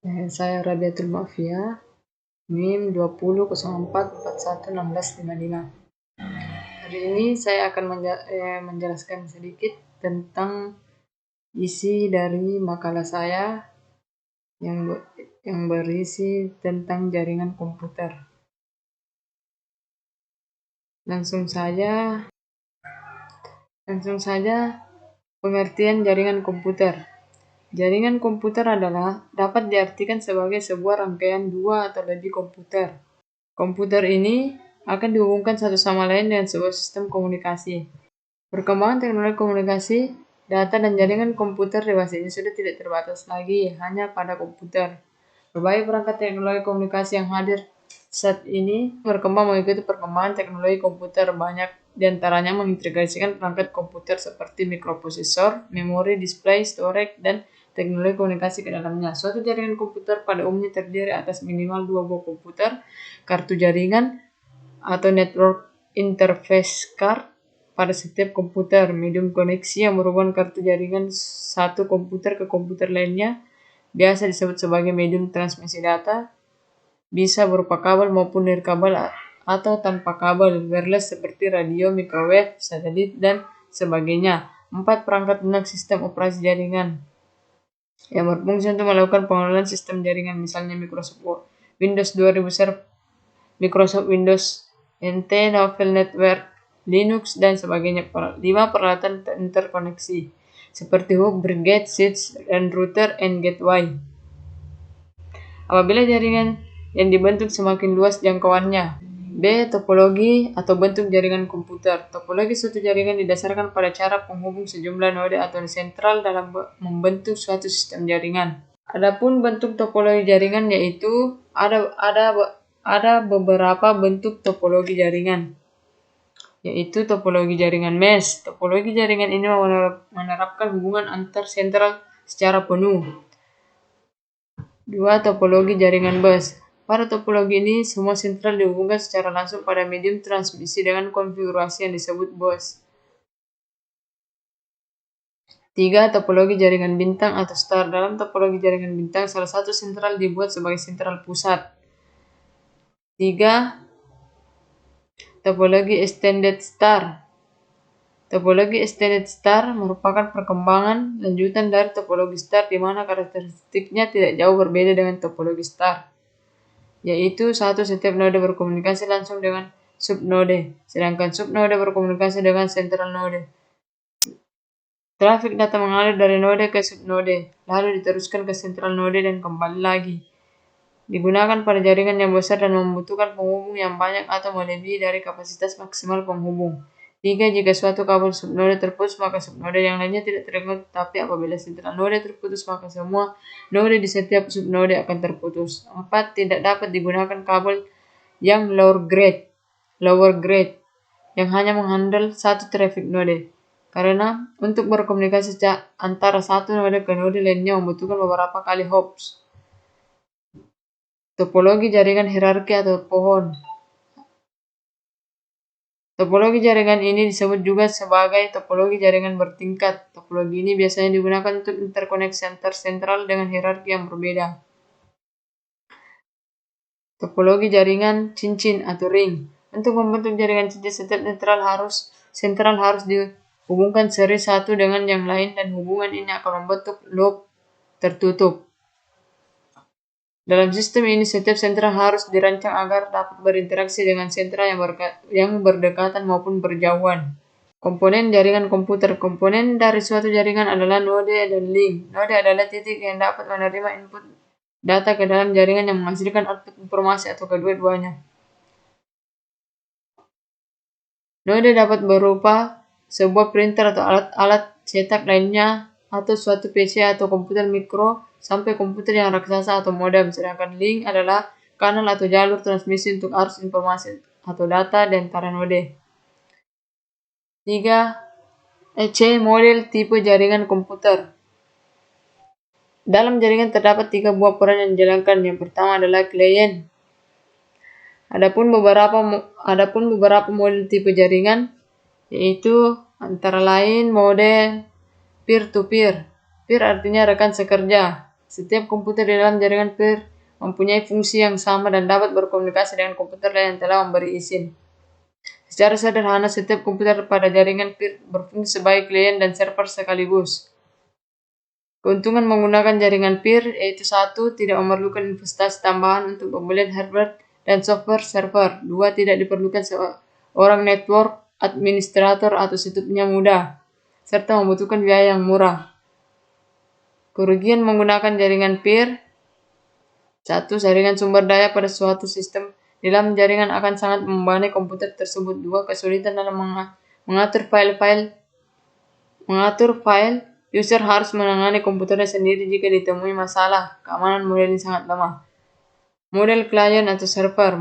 Saya Rabiatul Ma'fia, NIM 2004411655. Hari ini saya akan menjelaskan sedikit tentang isi dari makalah saya yang berisi tentang jaringan komputer. Langsung saja pengertian jaringan komputer. Jaringan komputer dapat diartikan sebagai sebuah rangkaian dua atau lebih komputer. Komputer ini akan dihubungkan satu sama lain dengan sebuah sistem komunikasi. Perkembangan teknologi komunikasi, data dan jaringan komputer dewasa ini sudah tidak terbatas lagi hanya pada komputer. Berbagai perangkat teknologi komunikasi yang hadir saat ini berkembang mengikuti perkembangan teknologi komputer. Banyak di antaranya mengintegrasikan perangkat komputer seperti mikroprosesor, memori, display, storage, dan teknologi komunikasi ke dalamnya. Suatu jaringan komputer pada umumnya terdiri atas minimal 2 buah komputer, kartu jaringan atau network interface card pada setiap komputer. Medium koneksi yang merubah kartu jaringan satu komputer ke komputer lainnya biasa disebut sebagai medium transmisi data, bisa berupa kabel maupun nirkabel atau tanpa kabel, wireless seperti radio, microwave, satelit, dan sebagainya. 4. Perangkat lunak sistem operasi jaringan yang berfungsi untuk melakukan pengelolaan sistem jaringan, misalnya Microsoft Windows 2000 Server, Microsoft Windows NT, Novel Network, Linux, dan sebagainya. 5. Peralatan interkoneksi seperti hub, brigade, switch, dan router and gateway. Apabila jaringan yang dibentuk semakin luas jangkauannya. B. Topologi atau bentuk jaringan komputer. Topologi suatu jaringan didasarkan pada cara penghubung sejumlah node atau sentral dalam membentuk suatu sistem jaringan. Adapun bentuk topologi jaringan yaitu ada beberapa bentuk topologi jaringan, yaitu topologi jaringan mesh. Topologi jaringan ini menerapkan hubungan antar sentral secara penuh. 2. Topologi jaringan bus. Pada topologi ini, semua sentral dihubungkan secara langsung pada medium transmisi dengan konfigurasi yang disebut bus. 3. Topologi jaringan bintang atau star. Dalam topologi jaringan bintang, salah satu sentral dibuat sebagai sentral pusat. 3. Topologi extended star. Topologi extended star merupakan perkembangan lanjutan dari topologi star di mana karakteristiknya tidak jauh berbeda dengan topologi star, yaitu 1. Setiap node berkomunikasi langsung dengan subnode, sedangkan subnode berkomunikasi dengan central node. Trafik data mengalir dari node ke subnode, lalu diteruskan ke central node dan kembali lagi. Digunakan pada jaringan yang besar dan membutuhkan penghubung yang banyak atau melebihi dari kapasitas maksimal penghubung. 3. Jika suatu kabel subnode terputus, maka subnode yang lainnya tidak terganggu, tetapi apabila central node terputus, maka semua node di setiap subnode akan terputus. 4. Tidak dapat digunakan kabel yang lower grade yang hanya menghandle satu traffic node, karena untuk berkomunikasi antara satu node ke node lainnya membutuhkan beberapa kali hops. Topologi jaringan hierarki atau pohon. Topologi jaringan ini disebut juga sebagai topologi jaringan bertingkat. Topologi ini biasanya digunakan untuk interkoneksi antar sentral dengan hierarki yang berbeda. Topologi jaringan cincin atau ring. Untuk membentuk jaringan cincin, setiap sentral harus dihubungkan seri satu dengan yang lain dan hubungan ini akan membentuk loop tertutup. Dalam sistem ini, setiap sentral harus dirancang agar dapat berinteraksi dengan sentral yang berdekatan maupun berjauhan. Komponen jaringan komputer. Komponen dari suatu jaringan adalah node dan link. Node adalah titik yang dapat menerima input data ke dalam jaringan yang menghasilkan output informasi atau kedua-duanya. Node dapat berupa sebuah printer atau alat-alat cetak lainnya, atau suatu PC atau komputer mikro, sampai komputer yang raksasa atau modem. Sedangkan link adalah kanal atau jalur transmisi untuk arus informasi atau data di antara node. 3. Model tipe jaringan komputer. Dalam jaringan terdapat 3 buah peran yang dijalankan. Yang pertama adalah klien. Adapun beberapa model tipe jaringan yaitu antara lain model peer-to-peer. Peer artinya rekan sekerja, Setiap komputer di dalam jaringan peer mempunyai fungsi yang sama dan dapat berkomunikasi dengan komputer lain yang telah memberi izin. Secara sederhana, setiap komputer pada jaringan peer berfungsi sebagai klien dan server sekaligus. Keuntungan menggunakan jaringan peer yaitu 1. Tidak memerlukan investasi tambahan untuk pembelian hardware dan software server. 2. Tidak diperlukan seorang network administrator atau setupnya mudah, serta membutuhkan biaya yang murah. Kerugian menggunakan jaringan peer: 1. Jaringan sumber daya pada suatu sistem di dalam jaringan akan sangat membebani komputer tersebut. 2. Kesulitan dalam mengatur file. User harus menangani komputernya sendiri jika ditemui masalah. Keamanan model ini sangat lemah. Model klien atau server.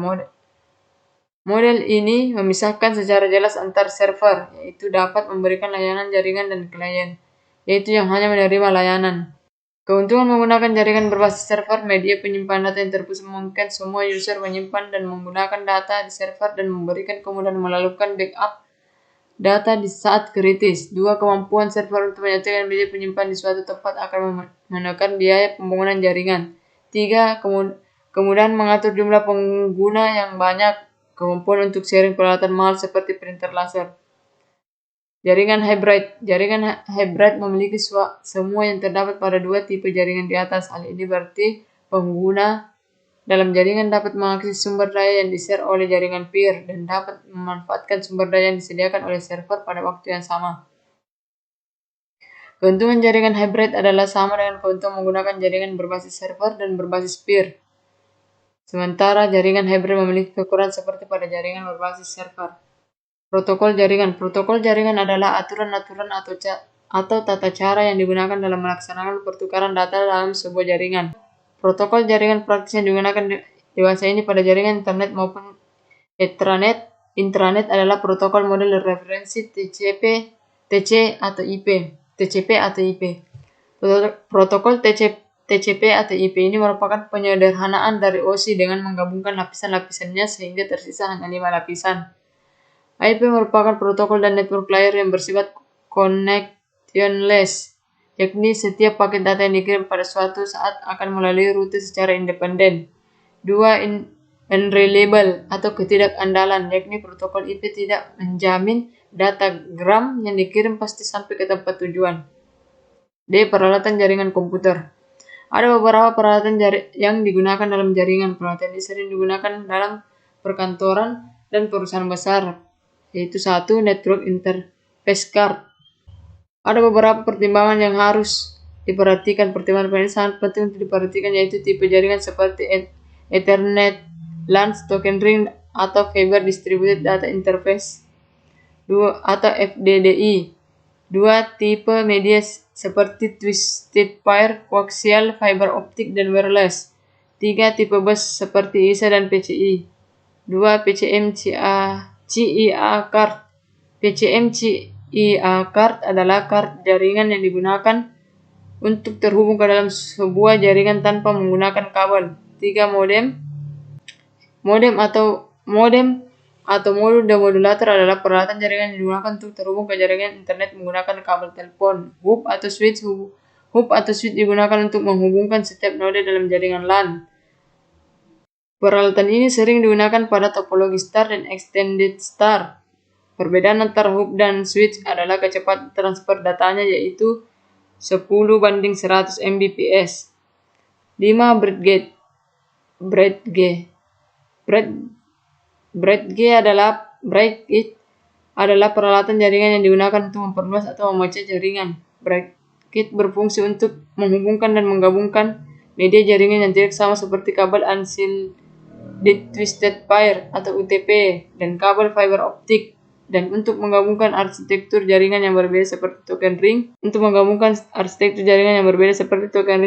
Model ini memisahkan secara jelas antar server, yaitu dapat memberikan layanan jaringan, dan klien, yaitu yang hanya menerima layanan. Keuntungan menggunakan jaringan berbasis server: media penyimpanan data yang terpusat memungkinkan semua user menyimpan dan menggunakan data di server dan memberikan kemudahan melakukan backup data di saat kritis. 2. Kemampuan server untuk menyatukan media penyimpanan di suatu tempat akan menekan biaya pembangunan jaringan. 3. Kemudahan mengatur jumlah pengguna yang banyak. Kemampuan untuk sharing peralatan mahal seperti printer laser. Jaringan hybrid. Jaringan hybrid memiliki semua yang terdapat pada 2 tipe jaringan di atas. Hal ini berarti pengguna dalam jaringan dapat mengakses sumber daya yang di-share oleh jaringan peer dan dapat memanfaatkan sumber daya yang disediakan oleh server pada waktu yang sama. Keuntungan jaringan hybrid adalah sama dengan keuntungan menggunakan jaringan berbasis server dan berbasis peer. Sementara jaringan hybrid memiliki kekurangan seperti pada jaringan berbasis server. Protokol jaringan. Protokol jaringan adalah aturan-aturan atau tata cara yang digunakan dalam melaksanakan pertukaran data dalam sebuah jaringan. Protokol jaringan praktis yang digunakan dewasa ini pada jaringan internet maupun intranet adalah protokol model referensi TCP atau IP. Protokol TCP atau IP ini merupakan penyederhanaan dari OSI dengan menggabungkan lapisan-lapisannya sehingga tersisa hanya 5 lapisan. IP merupakan protokol dan network layer yang bersifat connectionless, yakni setiap paket data yang dikirim pada suatu saat akan melalui rute secara independen. 2. Unreliable atau ketidakandalan, yakni protokol IP tidak menjamin datagram yang dikirim pasti sampai ke tempat tujuan. D. Peralatan jaringan komputer. Ada beberapa peralatan yang digunakan dalam jaringan. Peralatan ini sering digunakan dalam perkantoran dan perusahaan besar, yaitu 1. Network interface card. Ada beberapa pertimbangan yang harus diperhatikan. Pertimbangan ini sangat penting untuk diperhatikan, yaitu tipe jaringan seperti Ethernet, LAN, Token Ring, atau Fiber Distributed Data Interface 2 atau FDDI. 2. Tipe media seperti Twisted Pair, Coaxial, Fiber Optic, dan Wireless. 3. Tipe bus seperti ISA dan PCI. 2. PCM CIA card. PCM CIA card adalah card jaringan yang digunakan untuk terhubung ke dalam sebuah jaringan tanpa menggunakan kabel. 3. Modem atau modul demodulator adalah peralatan jaringan yang digunakan untuk terhubung ke jaringan internet menggunakan kabel telepon. Hub atau switch digunakan untuk menghubungkan setiap node dalam jaringan LAN. Peralatan ini sering digunakan pada topologi star dan extended star. Perbedaan antara hub dan switch adalah kecepatan transfer datanya, yaitu 10:100 Mbps. 5. Breadgate adalah peralatan jaringan yang digunakan untuk memperluas atau memecah jaringan. Breadgate berfungsi untuk menghubungkan dan menggabungkan media jaringan yang tidak sama seperti kabel unshielded twisted pair atau UTP dan kabel fiber optik, dan untuk menggabungkan arsitektur jaringan yang berbeda seperti token ring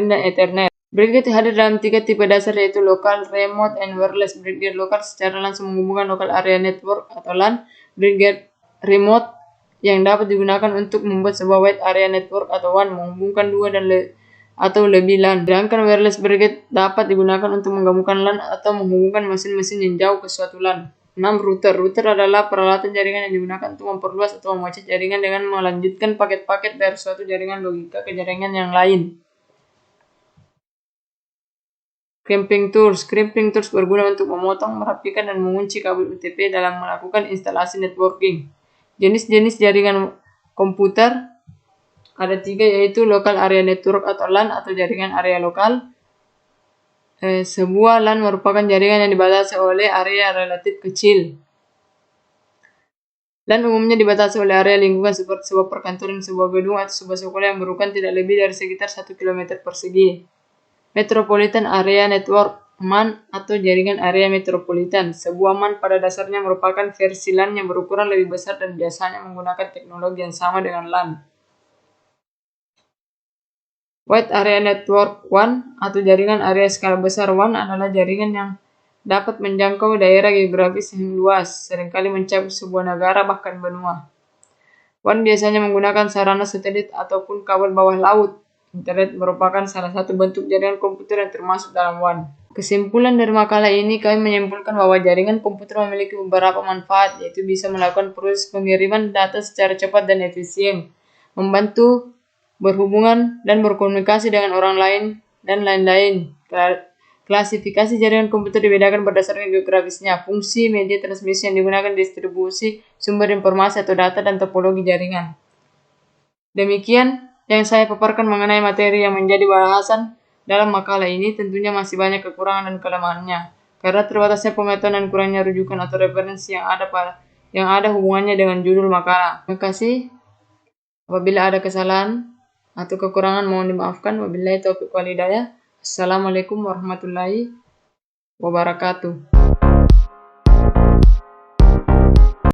dan Ethernet. Breadgate hadir dalam 3 tipe dasar, yaitu lokal, remote, and wireless. Breadgate lokal secara langsung menghubungkan local area network atau LAN. Breadgate remote yang dapat digunakan untuk membuat sebuah wide area network atau WAN, menghubungkan 2 atau lebih LAN. Sedangkan wireless breadgate dapat digunakan untuk menggabungkan LAN atau menghubungkan mesin-mesin yang jauh ke suatu LAN. 6. Router. Router adalah peralatan jaringan yang digunakan untuk memperluas atau memecah jaringan dengan melanjutkan paket-paket dari suatu jaringan logika ke jaringan yang lain. Crimping tools. Crimping tools berguna untuk memotong, merapikan, dan mengunci kabel UTP dalam melakukan instalasi networking. Jenis-jenis jaringan komputer ada 3, yaitu local area network atau LAN atau jaringan area lokal. Sebuah LAN merupakan jaringan yang dibatasi oleh area relatif kecil. LAN umumnya dibatasi oleh area lingkungan seperti sebuah perkantoran, sebuah gedung, atau sebuah sekolah yang berukuran tidak lebih dari sekitar 1 km persegi. Metropolitan Area Network MAN atau jaringan area metropolitan. Sebuah MAN pada dasarnya merupakan versi LAN yang berukuran lebih besar dan biasanya menggunakan teknologi yang sama dengan LAN. Wide Area Network WAN atau jaringan area skala besar WAN adalah jaringan yang dapat menjangkau daerah geografis yang luas, seringkali mencakup sebuah negara bahkan benua. WAN biasanya menggunakan sarana satelit ataupun kabel bawah laut. Internet merupakan salah satu bentuk jaringan komputer yang termasuk dalam WAN. Kesimpulan dari makalah ini, kami menyimpulkan bahwa jaringan komputer memiliki beberapa manfaat, yaitu bisa melakukan proses pengiriman data secara cepat dan efisien, membantu berhubungan dan berkomunikasi dengan orang lain, dan lain-lain. Klasifikasi jaringan komputer dibedakan berdasarkan geografisnya, fungsi, media transmisi yang digunakan, distribusi, sumber informasi atau data, dan topologi jaringan. Demikian yang saya paparkan mengenai materi yang menjadi bahasan dalam makalah ini. Tentunya masih banyak kekurangan dan kelemahannya, karena terbatasnya pengetahuan dan kurangnya rujukan atau referensi yang ada hubungannya dengan judul makalah. Terima kasih. Apabila ada kesalahan atau kekurangan mohon dimaafkan. Wabillahi taufiq wal hidayah. Assalamualaikum warahmatullahi wabarakatuh.